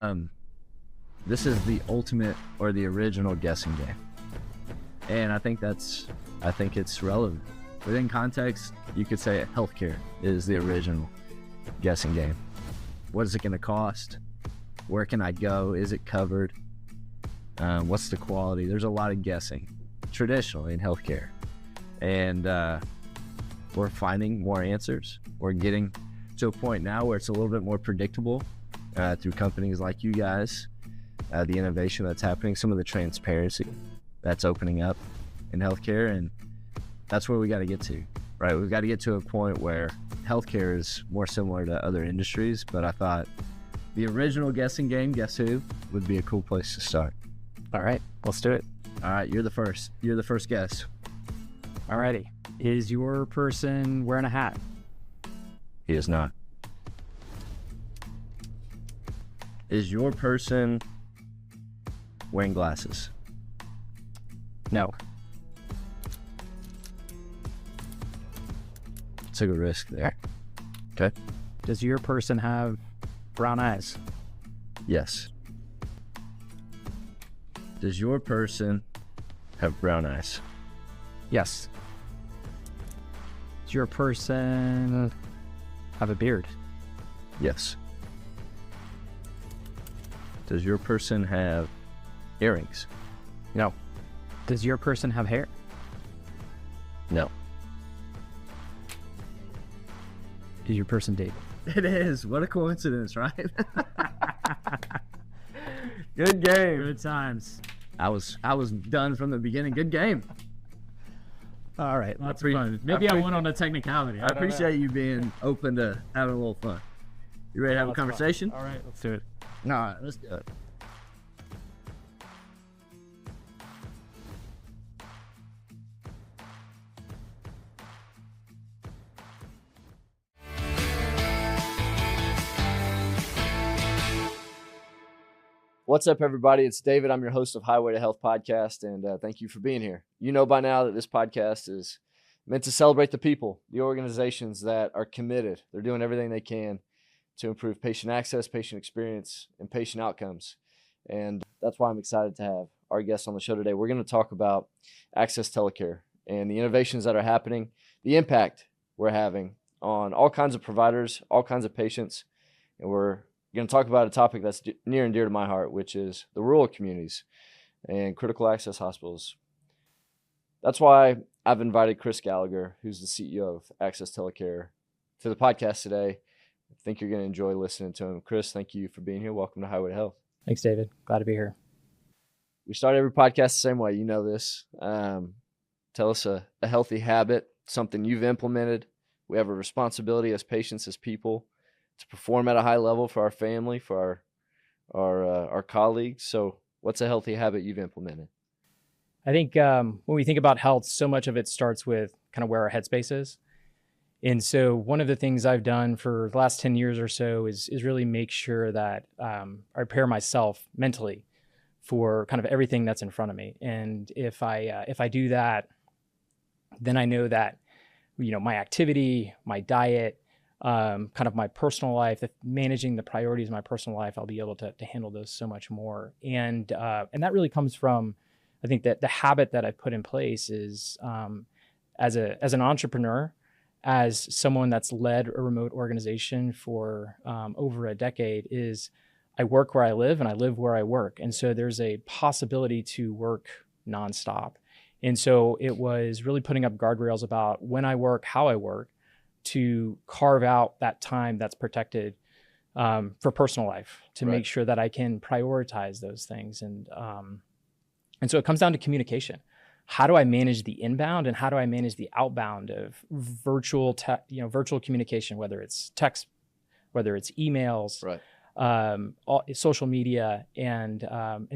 Um, this is the ultimate or the original guessing game. And I think it's relevant. Within context, you could say healthcare is the original guessing game. What is it going to cost? Where can I go? Is it covered? What's the quality? There's a lot of guessing traditionally in healthcare. And we're finding more answers. We're getting to a point now where it's a little bit more predictable through companies like you guys, the innovation that's happening, some of the transparency that's opening up in healthcare. And that's where we got to get to, right? We've got to get to a point where healthcare is more similar to other industries. But I thought the original guessing game, Guess Who, would be a cool place to start. All right, let's do it. All right, you're the first guess. Alrighty. Is your person wearing a hat? He is not. Is your person wearing glasses? No. Took a risk there. Okay. Does your person have brown eyes? Yes. Does your person have brown eyes? Yes. Does your person have a beard? Yes. Does your person have earrings? No. Does your person have hair? No. Is your person dating? It is. What a coincidence, right? Good game. Good times. I was done from the beginning. Good game. All right, lots of fun. Maybe I went on a technicality. I appreciate you being open to having a little fun. You ready to have a conversation? All right, let's do it. All right, let's do it. What's up, everybody? It's David. I'm your host of Highway to Health podcast, and thank you for being here. You know by now that this podcast is meant to celebrate the people, the organizations that are committed. They're doing everything they can to improve patient access, patient experience, and patient outcomes. And that's why I'm excited to have our guest on the show today. We're going to talk about Access Telecare and the innovations that are happening, the impact we're having on all kinds of providers, all kinds of patients, and we're going to talk about a topic that's near and dear to my heart, which is the rural communities and critical access hospitals. That's why I've invited Chris Gallagher, who's the CEO of Access Telecare, to the podcast today. I think you're going to enjoy listening to him. Chris, thank you for being here. Welcome to Highway to Health. Thanks, David. Glad to be here. We start every podcast the same way. You know this. Tell us a healthy habit, something you've implemented. We have a responsibility as patients, as people, to perform at a high level for our family, for our colleagues. So what's a healthy habit you've implemented? I think when we think about health, so much of it starts with kind of where our headspace is. And so one of the things I've done for the last 10 years or so is really make sure that I prepare myself mentally for kind of everything that's in front of me. And if I do that, then I know that, you know, my activity, my diet, kind of my personal life, managing the priorities of my personal life, I'll be able to handle those so much more. And that really comes from, I think that the habit that I've put in place is as an entrepreneur, as someone that's led a remote organization for over a decade, is I work where I live and I live where I work. And so there's a possibility to work nonstop. And so it was really putting up guardrails about when I work, how I work, to carve out that time that's protected for personal life, to make sure that I can prioritize those things. And so it comes down to communication. How do I manage the inbound and how do I manage the outbound of virtual communication, whether it's text, whether it's emails, social media, and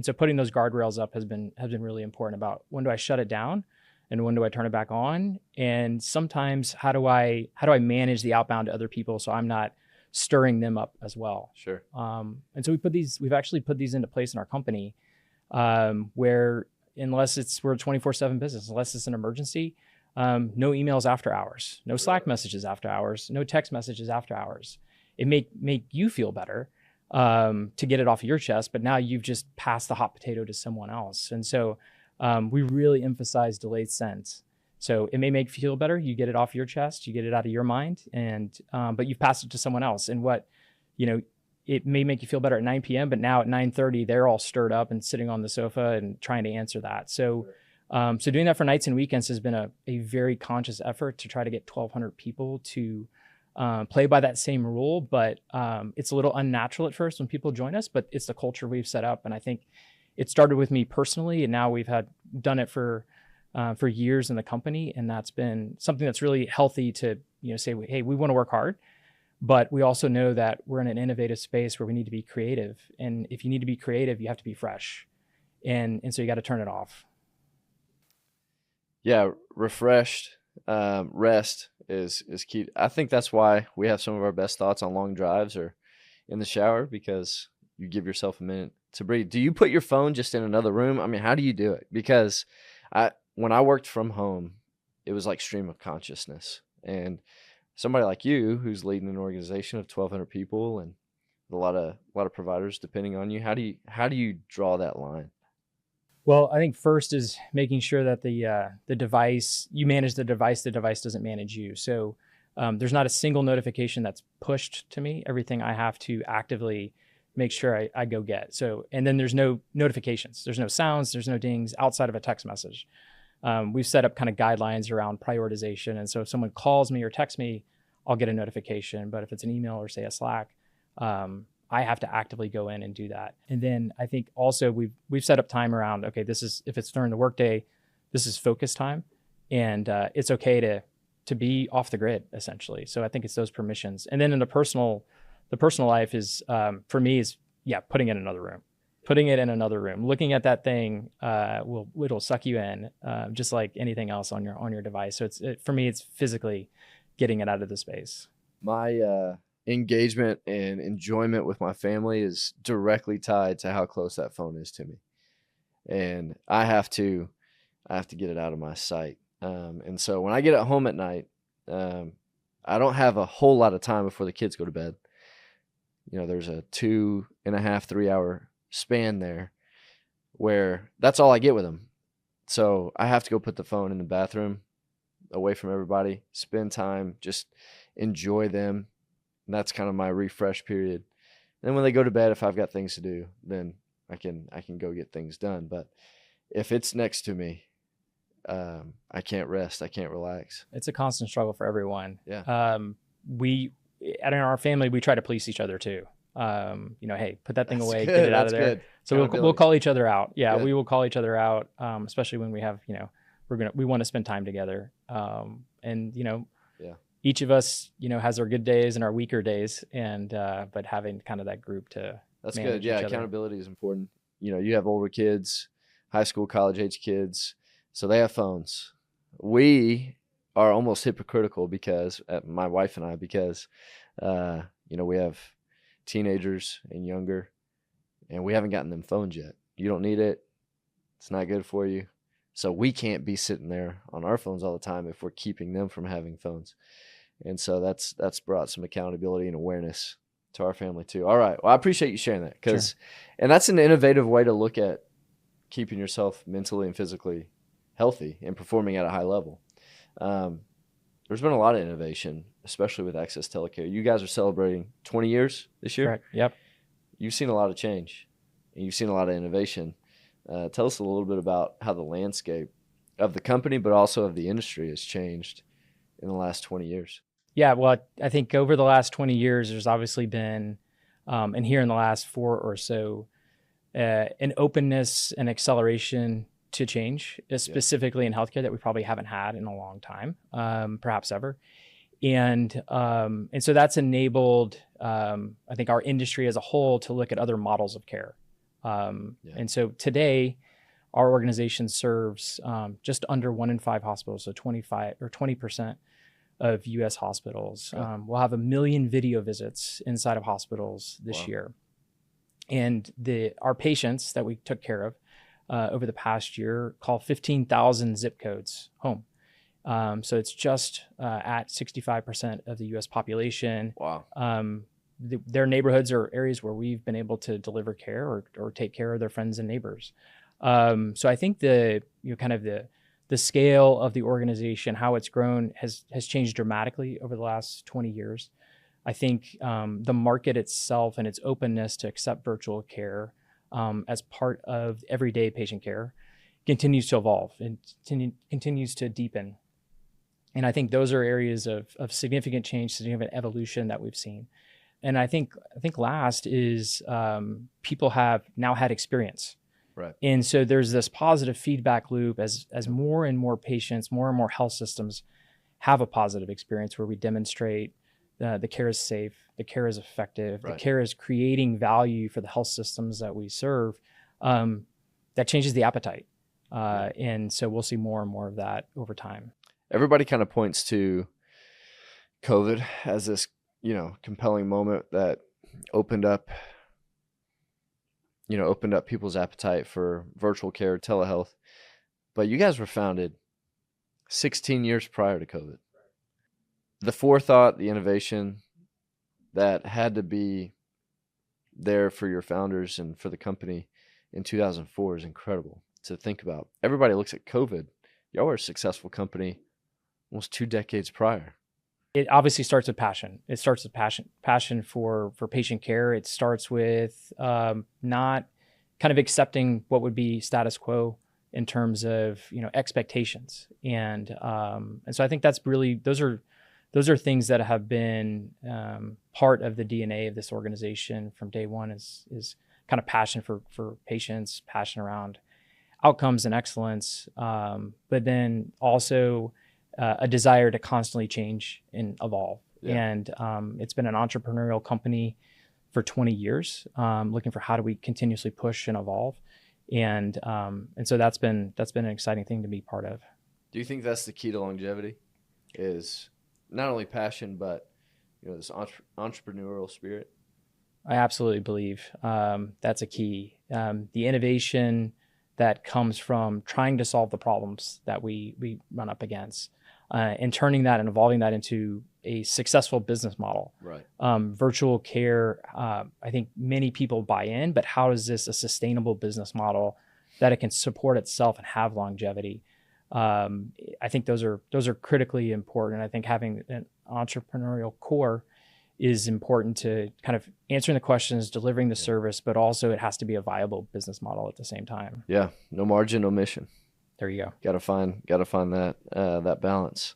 so putting those guardrails up has been really important about when do I shut it down and when do I turn it back on? And sometimes how do I manage the outbound to other people so I'm not stirring them up as well? Sure. And so we've actually put these into place in our company where unless we're a 24/7 business, unless it's an emergency, no emails after hours, no Slack messages after hours, no text messages after hours. It make you feel better. to get it off your chest, but now you've just passed the hot potato to someone else. And so we really emphasize delayed sense. So it may make you feel better. You get it off your chest, you get it out of your mind, and but you've passed it to someone else. And what, it may make you feel better at 9 p.m., but now at 9:30, they're all stirred up and sitting on the sofa and trying to answer that. So so doing that for nights and weekends has been a very conscious effort to try to get 1,200 people to play by that same rule. But it's a little unnatural at first when people join us, but it's the culture we've set up. And I think it started with me personally, and now we've done it for years in the company. And that's been something that's really healthy to, say, hey, we want to work hard, but we also know that we're in an innovative space where we need to be creative. And if you need to be creative, you have to be fresh. And so you got to turn it off. Yeah, refreshed, rest is key. I think that's why we have some of our best thoughts on long drives or in the shower, because you give yourself a minute to breathe. Do you put your phone just in another room? I mean, how do you do it? Because when I worked from home, it was like stream of consciousness. And somebody like you, who's leading an organization of 1,200 people and a lot of providers depending on you, how do you draw that line? Well, I think first is making sure that the device, you manage the device doesn't manage you. So there's not a single notification that's pushed to me. Everything I have to actively make sure I go get. So, and then there's no notifications. There's no sounds. There's no dings outside of a text message. We've set up kind of guidelines around prioritization. And so if someone calls me or texts me, I'll get a notification. But if it's an email or say a Slack, I have to actively go in and do that. And then I think also we've set up time around, okay, this is, if it's during the workday, this is focus time, and it's okay to be off the grid essentially. So I think it's those permissions. And then in the personal life is, for me is, putting it in another room, looking at that thing, it'll suck you in, just like anything else on your device. So for me, it's physically getting it out of the space. My, engagement and enjoyment with my family is directly tied to how close that phone is to me. And I have to get it out of my sight. And so when I get at home at night, I don't have a whole lot of time before the kids go to bed. There's a 2.5, 3 hour span there where that's all I get with them. So I have to go put the phone in the bathroom away from everybody, spend time, just enjoy them. And that's kind of my refresh period. And then when they go to bed, if I've got things to do, then I can go get things done. But if it's next to me, I can't rest. I can't relax. It's a constant struggle for everyone. Yeah. In our family, we try to police each other too. Hey, put that thing That's away, good. get it out That's of there. good. So we'll call each other out. Yeah, Good. we will call each other out, especially when we have, we want to spend time together. Yeah. Each of us, has our good days and our weaker days, and but having kind of that group to That's manage good. Yeah, each other. accountability is important. You have older kids, high school, college age kids, so they have phones. We are almost hypocritical because my wife and I, because we have teenagers and younger, and we haven't gotten them phones yet. You don't need it. It's not good for you. So we can't be sitting there on our phones all the time if we're keeping them from having phones. And so that's brought some accountability and awareness to our family too. All right. Well, I appreciate you sharing that and that's an innovative way to look at keeping yourself mentally and physically healthy and performing at a high level. There's been a lot of innovation, especially with Access Telecare. You guys are celebrating 20 years this year. Correct. Yep. You've seen a lot of change and you've seen a lot of innovation. Tell us a little bit about how the landscape of the company, but also of the industry has changed in the last 20 years. Yeah, well, I think over the last 20 years, there's obviously been, and here in the last 4 or so, an openness and acceleration to change, specifically in healthcare, that we probably haven't had in a long time, perhaps ever. And so that's enabled, I think, our industry as a whole to look at other models of care. And so today, our organization serves just under 1 in 5 hospitals, so 20% of U.S. hospitals. We'll have 1 million video visits inside of hospitals this year. And our patients that we took care of over the past year call 15,000 zip codes home. So it's just at 65% of the U.S. population. Wow. their neighborhoods are areas where we've been able to deliver care or take care of their friends and neighbors. So I think kind of the scale of the organization, how it's grown, has changed dramatically over the last 20 years. I think the market itself and its openness to accept virtual care as part of everyday patient care continues to evolve and continues to deepen. And I think those are areas of significant change, significant evolution that we've seen. And I think last is people have now had experience. Right. And so there's this positive feedback loop as more and more patients, more and more health systems have a positive experience where we demonstrate the care is safe, the care is effective, Right. the care is creating value for the health systems that we serve. That changes the appetite. And so we'll see more and more of that over time. Everybody kind of points to COVID as this, compelling moment that opened up people's appetite for virtual care, telehealth. But you guys were founded 16 years prior to COVID. The forethought, the innovation that had to be there for your founders and for the company in 2004 is incredible to think about. Everybody looks at COVID. Y'all were a successful company almost 2 decades prior. It obviously starts with passion. It starts with passion for patient care. It starts with not kind of accepting what would be status quo in terms of expectations, and so I think that's really those are things that have been part of the DNA of this organization from day one. Is kind of passion for patients, passion around outcomes and excellence, but then also a desire to constantly change and evolve. Yeah. And it's been an entrepreneurial company for 20 years, looking for how do we continuously push and evolve. And so that's been an exciting thing to be part of. Do you think that's the key to longevity? Is not only passion, but this entrepreneurial spirit? I absolutely believe that's a key. The innovation that comes from trying to solve the problems that we run up against, and turning that and evolving that into a successful business model. Right. Virtual care, I think many people buy in, but how is this a sustainable business model that it can support itself and have longevity? I think those are critically important. I think having an entrepreneurial core is important to kind of answering the questions, delivering the service, but also it has to be a viable business model at the same time. Yeah, no margin, no mission. There you go. Got to find that balance.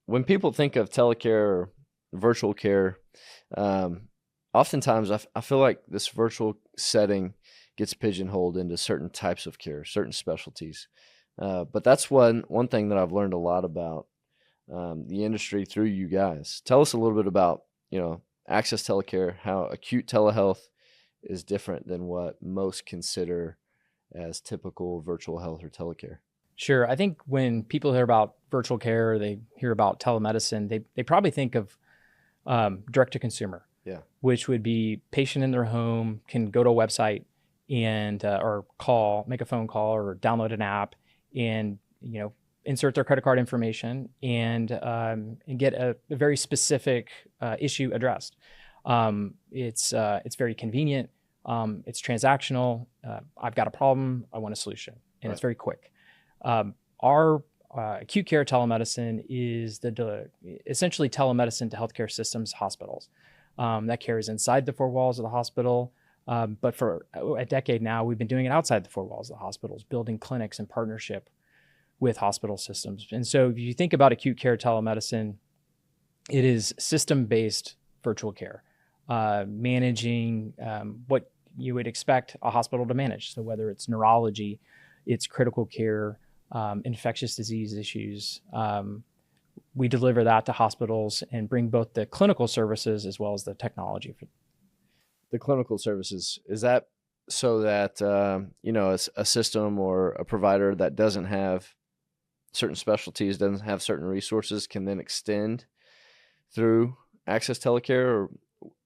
When people think of telecare or virtual care, oftentimes I feel like this virtual setting gets pigeonholed into certain types of care, certain specialties. But that's one thing that I've learned a lot about the industry through you guys. Tell us a little bit about access telecare, how acute telehealth is different than what most consider as typical virtual health or telecare. Sure. I think when people hear about virtual care, or they hear about telemedicine, they probably think of direct to consumer, which would be patient in their home can go to a website and or make a phone call or download an app and insert their credit card information and get a very specific issue addressed. It's very convenient. It's transactional. I've got a problem. I want a solution, and it's very quick. Our acute care telemedicine is essentially telemedicine to healthcare systems, hospitals. That care is inside the four walls of the hospital. But for a decade now, we've been doing it outside the four walls of the hospitals, building clinics in partnership with hospital systems. And so if you think about acute care telemedicine, it is system-based virtual care, managing what you would expect a hospital to manage. So whether it's neurology, it's critical care, infectious disease issues, we deliver that to hospitals and bring both the clinical services as well as the technology. The clinical services, is that so that a system or a provider that doesn't have certain specialties, doesn't have certain resources, can then extend through access telecare? Or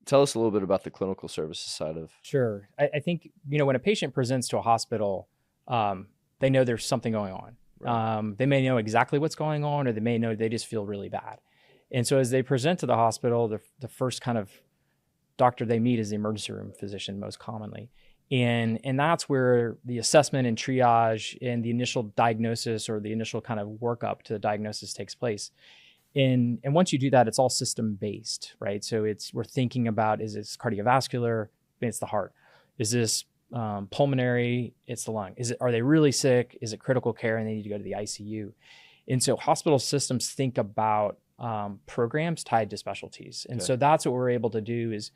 tell us a little bit about the clinical services side of. Sure. I think when a patient presents to a hospital, they know there's something going on. Right. They may know exactly what's going on, or they may know they just feel really bad. And so as they present to the hospital, the first kind of doctor they meet is the emergency room physician most commonly. And that's where the assessment and triage and the initial diagnosis or the initial kind of workup to the diagnosis takes place. And once you do that, it's all system based, right? So we're thinking about, is this cardiovascular? It's the heart. Is this pulmonary? It's the lung. Are they really sick? Is it critical care and they need to go to the ICU? And so hospital systems think about programs tied to specialties. And so that's what we're able to do is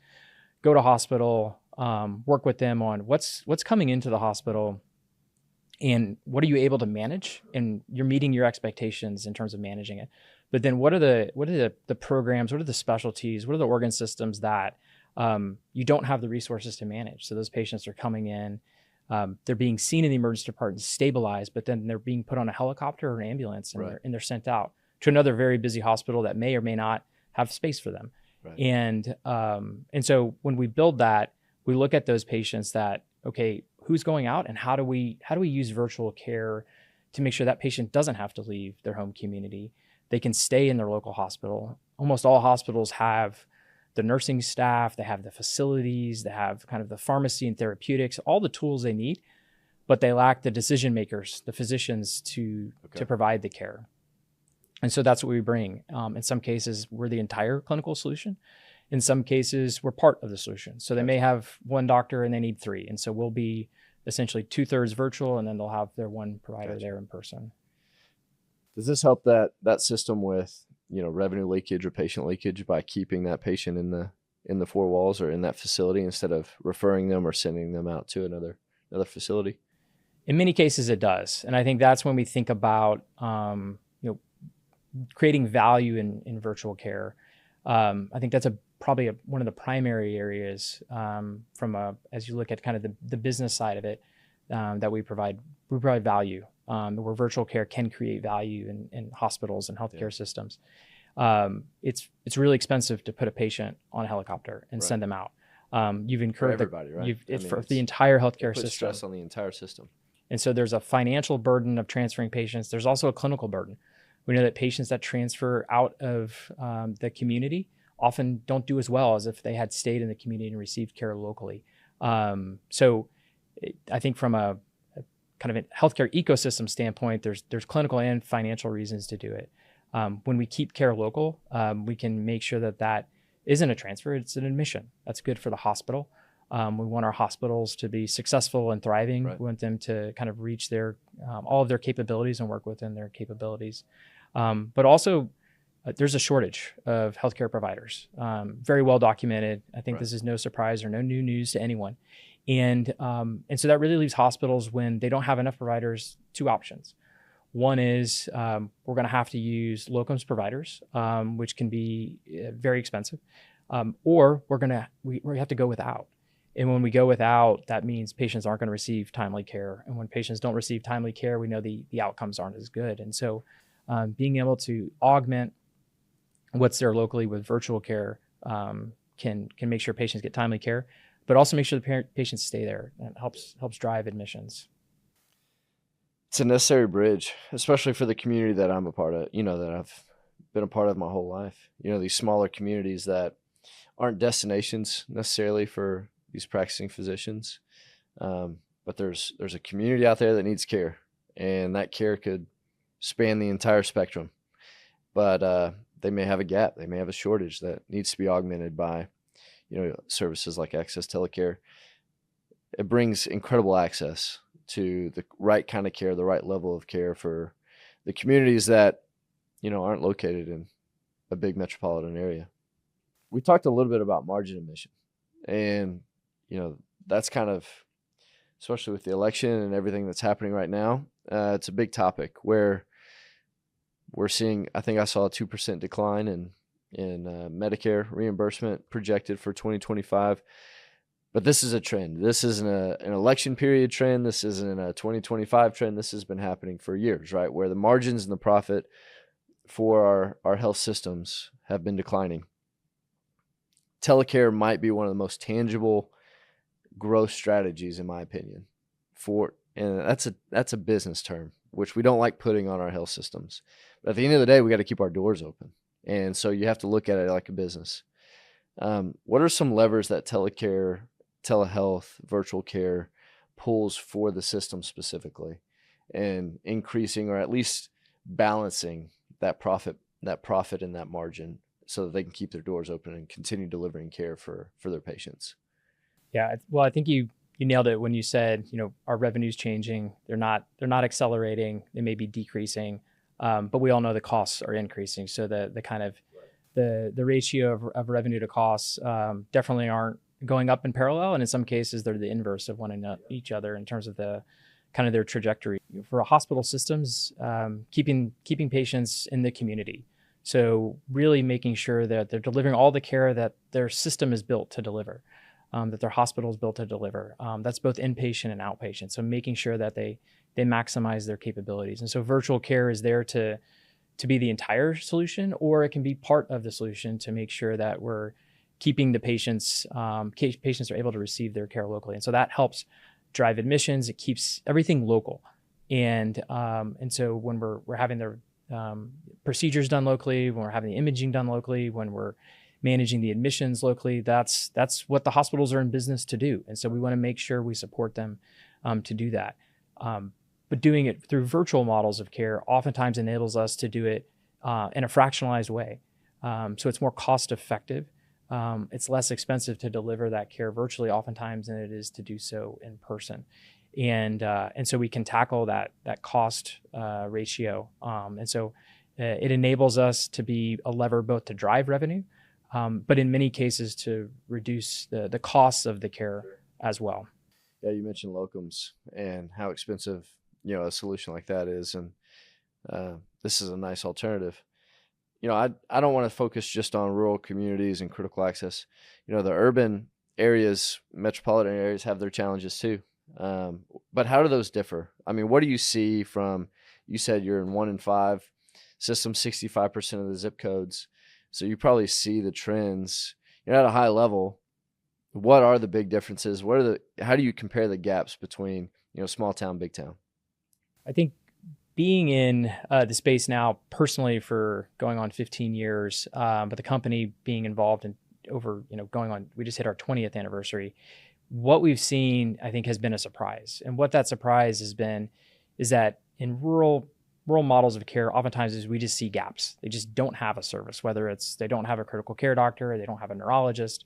go to hospital, work with them on what's coming into the hospital and what are you able to manage, and you're meeting your expectations in terms of managing it. But then what are the programs, what are the specialties, what are the organ systems that you don't have the resources to manage? So those patients are coming in, they're being seen in the emergency department, stabilized, but then they're being put on a helicopter or an ambulance and they're sent out to another very busy hospital that may or may not have space for them. Right. And so when we build that, we look at those patients that, okay, who's going out and how do we use virtual care to make sure that patient doesn't have to leave their home community? They can stay in their local hospital. Almost all hospitals have the nursing staff, they have the facilities, they have kind of the pharmacy and therapeutics, all the tools they need, but they lack the decision makers, the physicians to provide the care. And so that's what we bring. In some cases, we're the entire clinical solution. In some cases, we're part of the solution. So they may have one doctor and they need three. And so we'll be essentially 2/3 virtual, and then they'll have their one provider there in person. Does this help that system with, revenue leakage or patient leakage by keeping that patient in the four walls or in that facility instead of referring them or sending them out to another facility? In many cases, it does. And I think that's when we think about, creating value in virtual care. I think that's probably one of the primary areas as you look at kind of the business side of it, that we provide value, where virtual care can create value in hospitals and healthcare systems. It's really expensive to put a patient on a helicopter and send them out. You've incurred for everybody, right? It's for the entire healthcare system. Stress on the entire system. And so there's a financial burden of transferring patients. There's also a clinical burden. We know that patients that transfer out of the community often don't do as well as if they had stayed in the community and received care locally. So I think from a kind of a healthcare ecosystem standpoint, there's clinical and financial reasons to do it. When we keep care local, we can make sure that isn't a transfer, it's an admission. That's good for the hospital. We want our hospitals to be successful and thriving. Right. We want them to kind of reach all of their capabilities and work within their capabilities. But also, there's a shortage of healthcare providers, very well documented. I think this is no surprise or no new news to anyone. And so that really leaves hospitals, when they don't have enough providers, two options. One is we're going to have to use locums providers, which can be very expensive, or we have to go without. And when we go without, that means patients aren't going to receive timely care. And when patients don't receive timely care, we know the outcomes aren't as good. And so being able to augment what's there locally with virtual care can make sure patients get timely care, but also make sure the patients stay there. And it helps drive admissions. It's a necessary bridge, especially for the community that I'm a part of, that I've been a part of my whole life. These smaller communities that aren't destinations necessarily for these practicing physicians. But there's a community out there that needs care, and that care could span the entire spectrum. But they may have a gap. They may have a shortage that needs to be augmented by, services like Access Telecare. It brings incredible access to the right kind of care, the right level of care for the communities that, aren't located in a big metropolitan area. We talked a little bit about margin admission, and, that's kind of, especially with the election and everything that's happening right now, it's a big topic where we're seeing, I think I saw a 2% decline in Medicare reimbursement projected for 2025. But this is a trend. This isn't an election period trend. This isn't a 2025 trend. This has been happening for years, right? Where the margins and the profit for our health systems have been declining. Telecare might be one of the most tangible growth strategies, in my opinion, and that's a business term, which we don't like putting on our health systems. But at the end of the day, we got to keep our doors open. And so you have to look at it like a business. What are some levers that telecare, telehealth, virtual care pulls for the system specifically, and increasing or at least balancing that profit and that margin so that they can keep their doors open and continue delivering care for their patients? Yeah, well, I think you nailed it when you said, our revenue's changing. They're not accelerating. They may be decreasing, but we all know the costs are increasing. So the kind of the ratio of revenue to costs definitely aren't going up in parallel, and in some cases they're the inverse of each other in terms of the kind of their trajectory. For hospital systems, keeping patients in the community. So really making sure that they're delivering all the care that their system is built to deliver. That their hospital is built to deliver. That's both inpatient and outpatient. So making sure that they maximize their capabilities. And so virtual care is there to be the entire solution, or it can be part of the solution to make sure that we're keeping the patients are able to receive their care locally. And so that helps drive admissions. It keeps everything local. And so when we're having the procedures done locally, when we're having the imaging done locally, when we're managing the admissions locally, that's what the hospitals are in business to do. And so we want to make sure we support them to do that. But doing it through virtual models of care oftentimes enables us to do it in a fractionalized way. So it's more cost effective. It's less expensive to deliver that care virtually oftentimes than it is to do so in person. And so we can tackle that cost ratio. And so it enables us to be a lever both to drive revenue, but in many cases to reduce the costs of the care as well. Yeah, you mentioned locums and how expensive a solution like that is, and this is a nice alternative. I don't want to focus just on rural communities and critical access. The urban areas, metropolitan areas have their challenges too. But how do those differ? I mean, what do you see from, you said you're in 1 in 5 systems, 65% of the zip codes. So you probably see the trends. At a high level. What are the big differences? How do you compare the gaps between, small town, big town? I think being in the space now personally for going on 15 years, but the company being involved in we just hit our 20th anniversary. What we've seen, I think, has been a surprise. And what that surprise has been is that in rural models of care, oftentimes is we just see gaps. They just don't have a service, whether it's they don't have a critical care doctor, or they don't have a neurologist,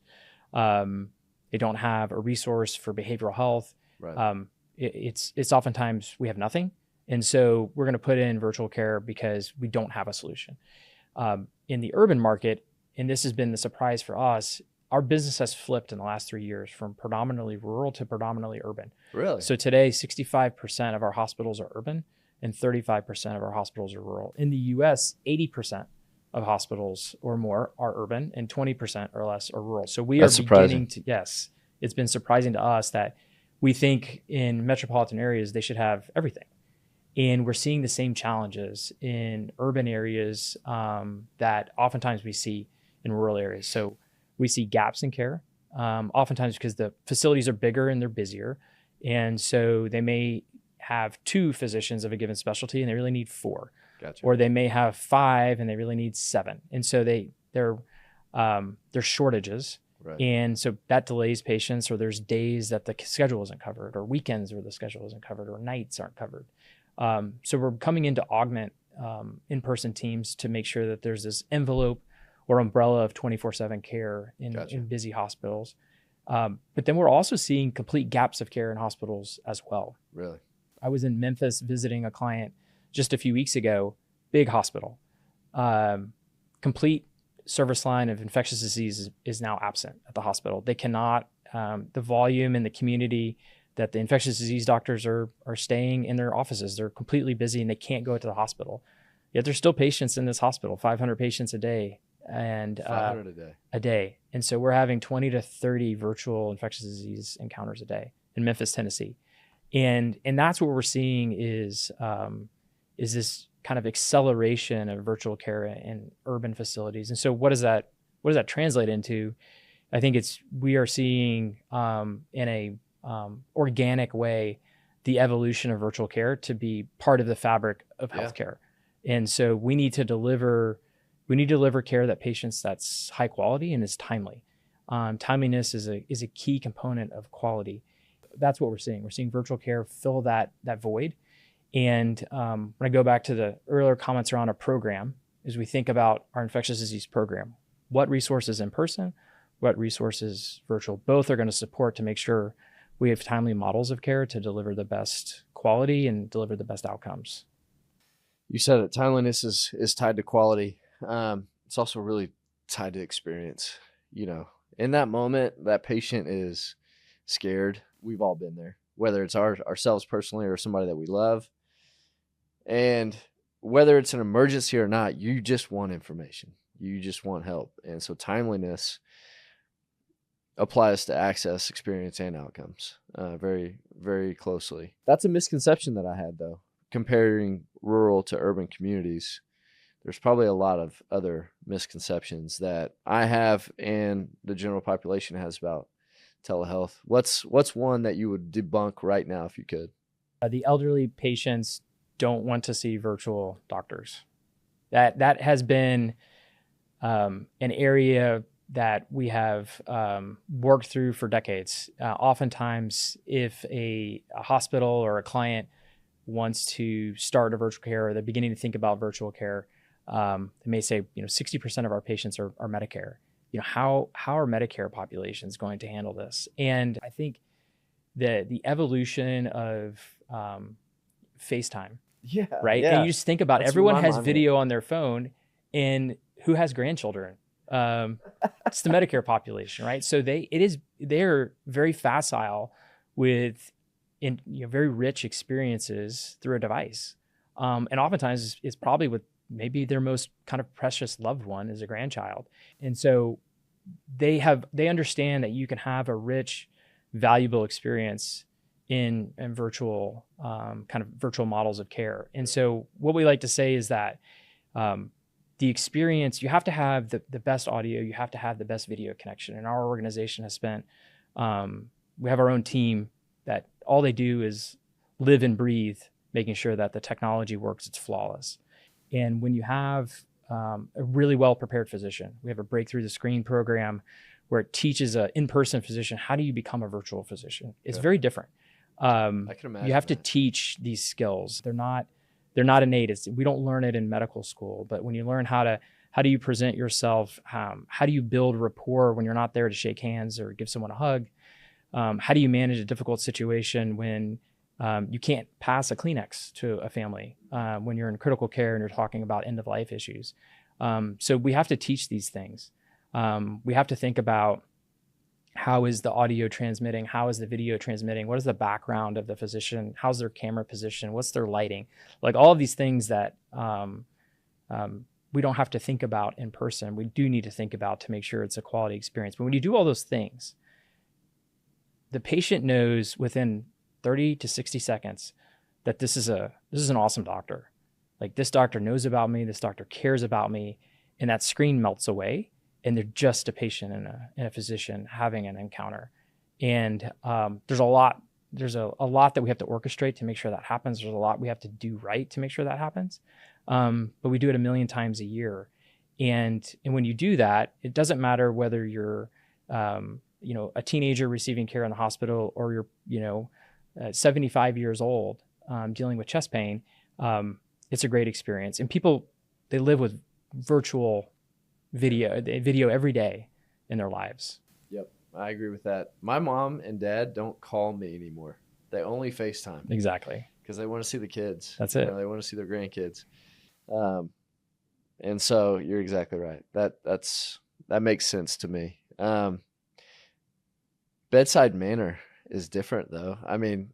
they don't have a resource for behavioral health. Right. It's oftentimes we have nothing. And so we're going to put in virtual care because we don't have a solution. In the urban market, and this has been the surprise for us, our business has flipped in the last 3 years from predominantly rural to predominantly urban. Really? So today, 65% of our hospitals are urban and 35% of our hospitals are rural. In the US, 80% of hospitals or more are urban and 20% or less are rural. So we That's are surprising. yes, it's been surprising to us that we think in metropolitan areas, they should have everything. And we're seeing the same challenges in urban areas that oftentimes we see in rural areas. So we see gaps in care, oftentimes because the facilities are bigger and they're busier. And so they may have 2 physicians of a given specialty and they really need 4. Gotcha. Or they may have 5 and they really need 7. And so there's shortages. Right. And so that delays patients, or there's days that the schedule isn't covered, or weekends where the schedule isn't covered, or nights aren't covered. So we're coming in to augment in-person teams to make sure that there's this envelope or umbrella of 24/7 care in busy hospitals. But then we're also seeing complete gaps of care in hospitals as well. Really? I was in Memphis visiting a client just a few weeks ago, big hospital. Complete service line of infectious disease is now absent at the hospital. They cannot, the volume in the community that the infectious disease doctors are staying in their offices. They're completely busy and they can't go to the hospital. Yet there's still patients in this hospital, 500 patients a day. And 500 a day. And so we're having 20 to 30 virtual infectious disease encounters a day in Memphis, Tennessee. And that's what we're seeing is this kind of acceleration of virtual care in urban facilities. And so what does that translate into? I think we are seeing in a organic way the evolution of virtual care to be part of the fabric of healthcare. And so we need to deliver care that patients that's high quality and is timely. Timeliness is a key component of quality. That's what we're seeing. We're seeing virtual care fill that void. And when I go back to the earlier comments around a program, as we think about our infectious disease program, what resources in person, what resources virtual, both are going to support to make sure we have timely models of care to deliver the best quality and deliver the best outcomes. You said it, timeliness is tied to quality. It's also really tied to experience. In that moment, that patient is scared. We've all been there, whether it's ourselves personally or somebody that we love. And whether it's an emergency or not, you just want information. You just want help. And so timeliness applies to access, experience, and outcomes very, very closely. That's a misconception that I had, though. Comparing rural to urban communities, there's probably a lot of other misconceptions that I have and the general population has about telehealth. What's one that you would debunk right now if you could? The elderly patients don't want to see virtual doctors. That has been an area that we have worked through for decades. Oftentimes, if a hospital or a client wants to start a virtual care or they're beginning to think about virtual care, they may say, 60% of our patients are Medicare. How are Medicare populations going to handle this? And I think the evolution of FaceTime, right? Yeah. And you just think about That's everyone where my has mind video on their phone, and who has grandchildren? It's the Medicare population, right? So they're very facile with very rich experiences through a device. And oftentimes it's probably with maybe their most kind of precious loved one is a grandchild. And so they understand that you can have a rich, valuable experience in virtual, kind of virtual models of care. And so what we like to say is that the experience, you have to have the best audio, you have to have the best video connection. And our organization has spent, we have our own team that all they do is live and breathe, making sure that the technology works, it's flawless. And when you have a really well-prepared physician, we have a Breakthrough the Screen program where it teaches an in-person physician, how do you become a virtual physician? It's very different. I can imagine you have to that. teach these skills. They're not innate. We don't learn it in medical school, but when you learn how do you present yourself, how do you build rapport when you're not there to shake hands or give someone a hug? How do you manage a difficult situation when you can't pass a Kleenex to a family when you're in critical care and you're talking about end-of-life issues? So we have to teach these things. We have to think about how is the audio transmitting? How is the video transmitting? What is the background of the physician? How's their camera position? What's their lighting? Like all of these things that we don't have to think about in person. We do need to think about to make sure it's a quality experience. But when you do all those things, the patient knows within 30 to 60 seconds that this is an awesome doctor. Like this doctor knows about me, this doctor cares about me, and that screen melts away and they're just a patient and a physician having an encounter. And there's a lot that we have to orchestrate to make sure that happens. There's a lot we have to do right to make sure that happens. But we do it 1 million times a year. And when you do that, it doesn't matter whether you're a teenager receiving care in the hospital or you're 75 years old dealing with chest pain. It's a great experience. And people, they live with virtual video every day in their lives. Yep, I agree with that. My mom and dad don't call me anymore. They only FaceTime. Exactly. Because they want to see the kids. That's it. They want to see their grandkids. And so you're exactly right. That makes sense to me. Bedside manner is different, though. I mean,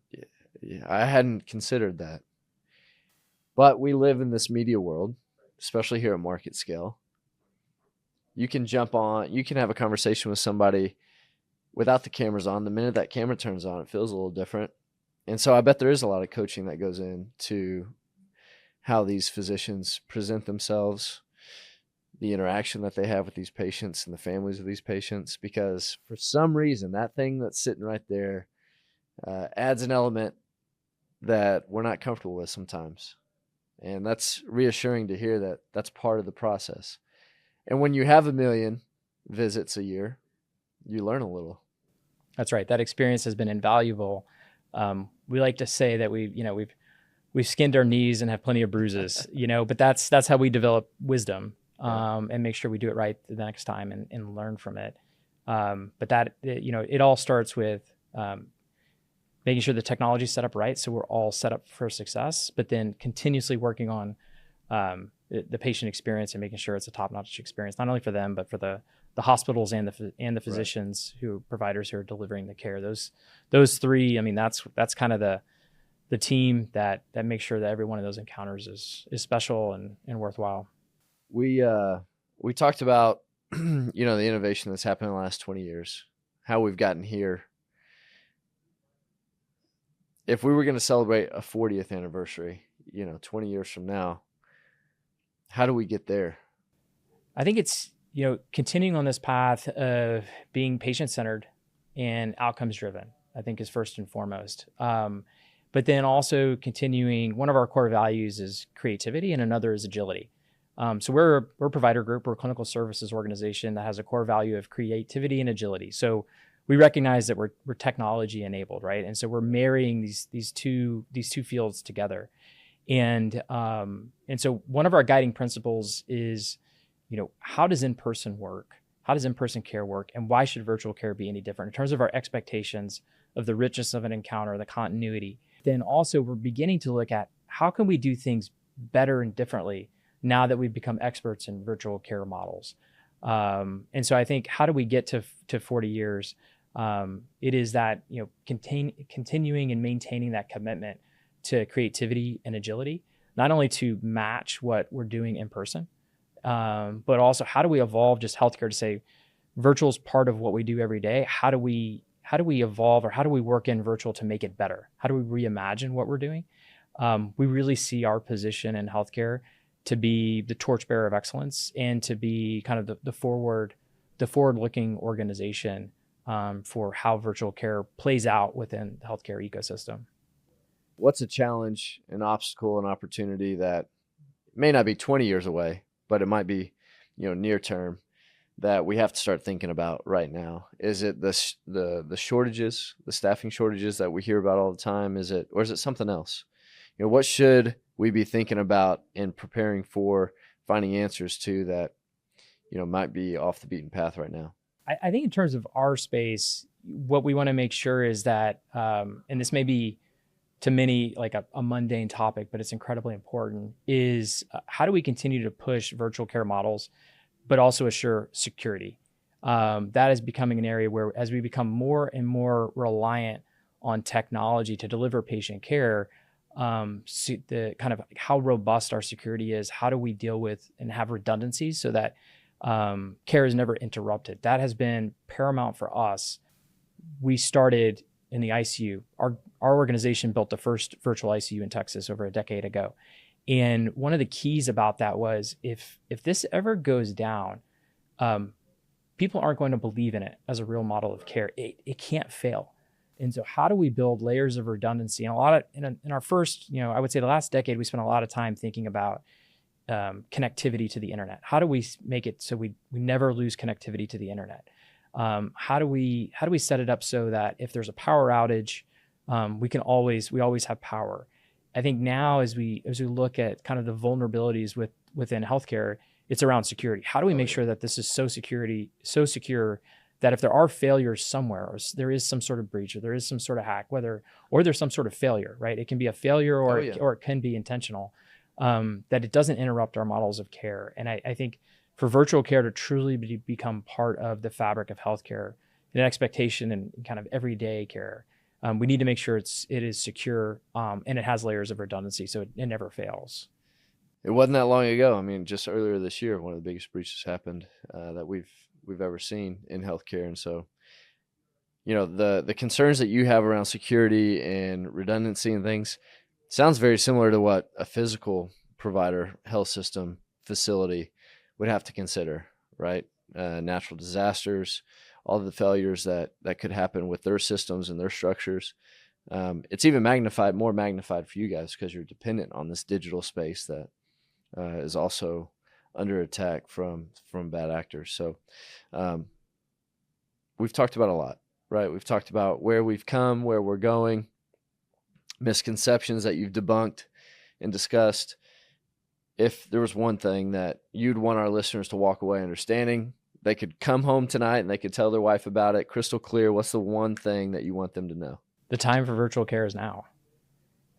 I hadn't considered that. But we live in this media world, especially here at MarketScale. You can jump on, you can have a conversation with somebody without the cameras on. The minute that camera turns on, it feels a little different. And so I bet there is a lot of coaching that goes into how these physicians present themselves, the interaction that they have with these patients and the families of these patients, because for some reason, that thing that's sitting right there adds an element that we're not comfortable with sometimes. And that's reassuring to hear that that's part of the process. And when you have 1 million visits a year, you learn a little. That's right. That experience has been invaluable. We like to say that we've skinned our knees and have plenty of bruises, but that's how we develop wisdom, and make sure we do it right the next time and learn from it. But that, it all starts with making sure the technology is set up right, so we're all set up for success, but then continuously working on the patient experience and making sure it's a top-notch experience, not only for them, but for the hospitals and the physicians, providers who are delivering the care. Those three, I mean, that's kind of the team that makes sure that every one of those encounters is special and worthwhile. We talked about the innovation that's happened in the last 20 years, how we've gotten here. If we were going to celebrate a 40th anniversary, 20 years from now, how do we get there? I think it's, continuing on this path of being patient-centered and outcomes-driven, I think is first and foremost. But then also continuing, one of our core values is creativity and another is agility. So we're a provider group, we're a clinical services organization that has a core value of creativity and agility. So we recognize that we're technology enabled, right? And so we're marrying these two fields together. And so one of our guiding principles is, how does in-person work? How does in-person care work? And why should virtual care be any different in terms of our expectations of the richness of an encounter, the continuity? Then also we're beginning to look at how can we do things better and differently now that we've become experts in virtual care models. And so I think, how do we get to 40 years? It is that, continuing and maintaining that commitment to creativity and agility, not only to match what we're doing in person, but also how do we evolve just healthcare to say virtual is part of what we do every day. How do we evolve, or how do we work in virtual to make it better? How do we reimagine what we're doing? We really see our position in healthcare to be the torchbearer of excellence and to be kind of the forward-looking organization for how virtual care plays out within the healthcare ecosystem. What's a challenge, an obstacle, an opportunity that may not be 20 years away, but it might be, near term, that we have to start thinking about right now? Is it the shortages, the staffing shortages that we hear about all the time? Or is it something else? What should we be thinking about and preparing for, finding answers to that, might be off the beaten path right now? I think in terms of our space, what we want to make sure is that, and this may be to many like a mundane topic, but it's incredibly important, is how do we continue to push virtual care models, but also assure security? That is becoming an area where, as we become more and more reliant on technology to deliver patient care, the kind of how robust our security is, how do we deal with and have redundancies so that care is never interrupted? That has been paramount for us. We started in the ICU. Our organization built the first virtual ICU in Texas over a decade ago. And one of the keys about that was if this ever goes down, people aren't going to believe in it as a real model of care. It can't fail. And so how do we build layers of redundancy? And in our first, I would say the last decade, we spent a lot of time thinking about connectivity to the internet. How do we make it so we never lose connectivity to the internet? How do we set it up so that if there's a power outage, we always have power? I think now as we look at kind of the vulnerabilities within healthcare, it's around security. How do we make sure that this is so secure that if there are failures somewhere, or there is some sort of breach, or there is some sort of hack, or there's some sort of failure, right? It can be a failure or it can be intentional, that it doesn't interrupt our models of care. And I think for virtual care to truly become part of the fabric of healthcare, an expectation and kind of everyday care, we need to make sure it is secure, and it has layers of redundancy so it never fails. It wasn't that long ago. I mean, just earlier this year, one of the biggest breaches happened that we've ever seen in healthcare. And so, the concerns that you have around security and redundancy and things sounds very similar to what a physical provider, health system, facility would have to consider, right? Natural disasters, all of the failures that could happen with their systems and their structures. It's even more magnified for you guys because you're dependent on this digital space that is also under attack from bad actors. So we've talked about a lot, right? We've talked about where we've come, where we're going, misconceptions that you've debunked and discussed. If there was one thing that you'd want our listeners to walk away understanding, they could come home tonight and they could tell their wife about it crystal clear. What's the one thing that you want them to know? The time for virtual care is now.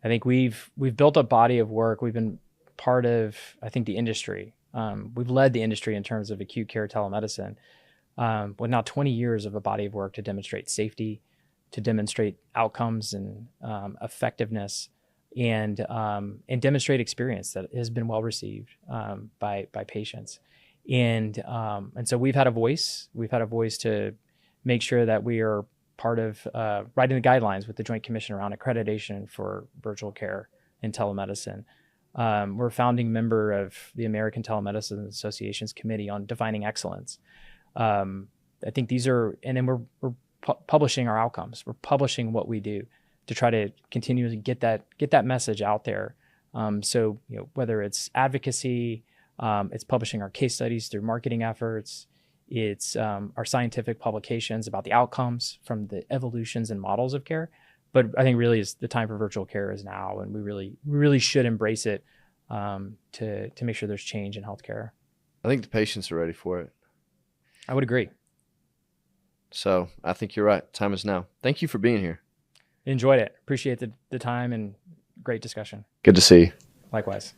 I think we've built a body of work. We've been part of, I think, the industry. We've led the industry in terms of acute care telemedicine. With now 20 years of a body of work to demonstrate safety, to demonstrate outcomes and effectiveness, and demonstrate experience that has been well received by patients. And so we've had a voice. We've had a voice to make sure that we are part of writing the guidelines with the Joint Commission around accreditation for virtual care and telemedicine. We're a founding member of the American Telemedicine Association's Committee on Defining Excellence. I think these are, and then we're publishing our outcomes. We're publishing what we do to try to continually get that message out there. So whether it's advocacy, it's publishing our case studies through marketing efforts, it's our scientific publications about the outcomes from the evolutions and models of care. But I think really is the time for virtual care is now, and we really should embrace it to make sure there's change in healthcare. I think the patients are ready for it. I would agree. So I think you're right. Time is now. Thank you for being here. Enjoyed it. Appreciate the time and great discussion. Good to see you. Likewise.